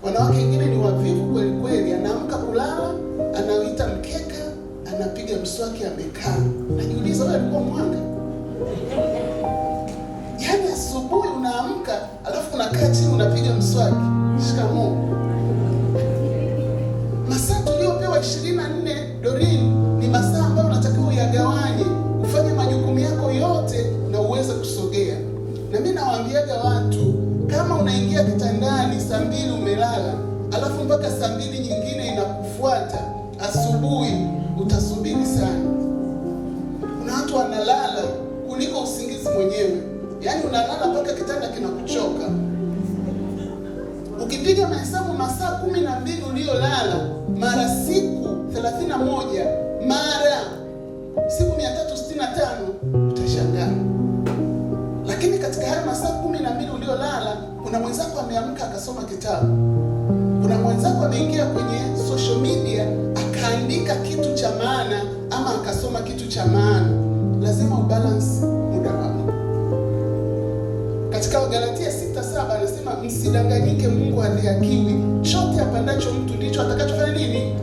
Wanawake wengine ni wavivu kweli kweli, anaamka kulala, anawita mkeka, anapiga mswaki, amekaa. Najiuliza, wewe alikuwa mwanga? Yaani asubuhi unaamka, alafu unakaa chini unapiga mswaki. Shikamoo. Masaa tuliopewa 24 Doreen ni masaa ambayo unatakiwa uyagawanye, ufanye majukumu yako yote na uweze kusogea. Na mimi nawaambiaga watu, kama unaingia kitandani saa 2 umelala, alafu mpaka saa 2 nyingine inakufuata asubuhi, utasubiri sana. Kuna watu wanalala kuliko usingizi mwenyewe. Yaani unalala mpaka kitanda kinakuchoka. Ukipiga mahesabu masaa 12 uliolala mara siku 31 mara siku 365 utashangaa. Lakini katika haya masaa 12 uliolala, kuna mwenzako ameamka akasoma kitabu. Kuna mwenzako ameingia kwenye social media akaandika kitu cha maana ama akasoma kitu cha maana. Lazima ubalance muda wako. Katika Wagalatia 6:7 anasema msidanganyike, Mungu hadhihakiwi. Chote apandacho mtu ndicho atakachofanya nini?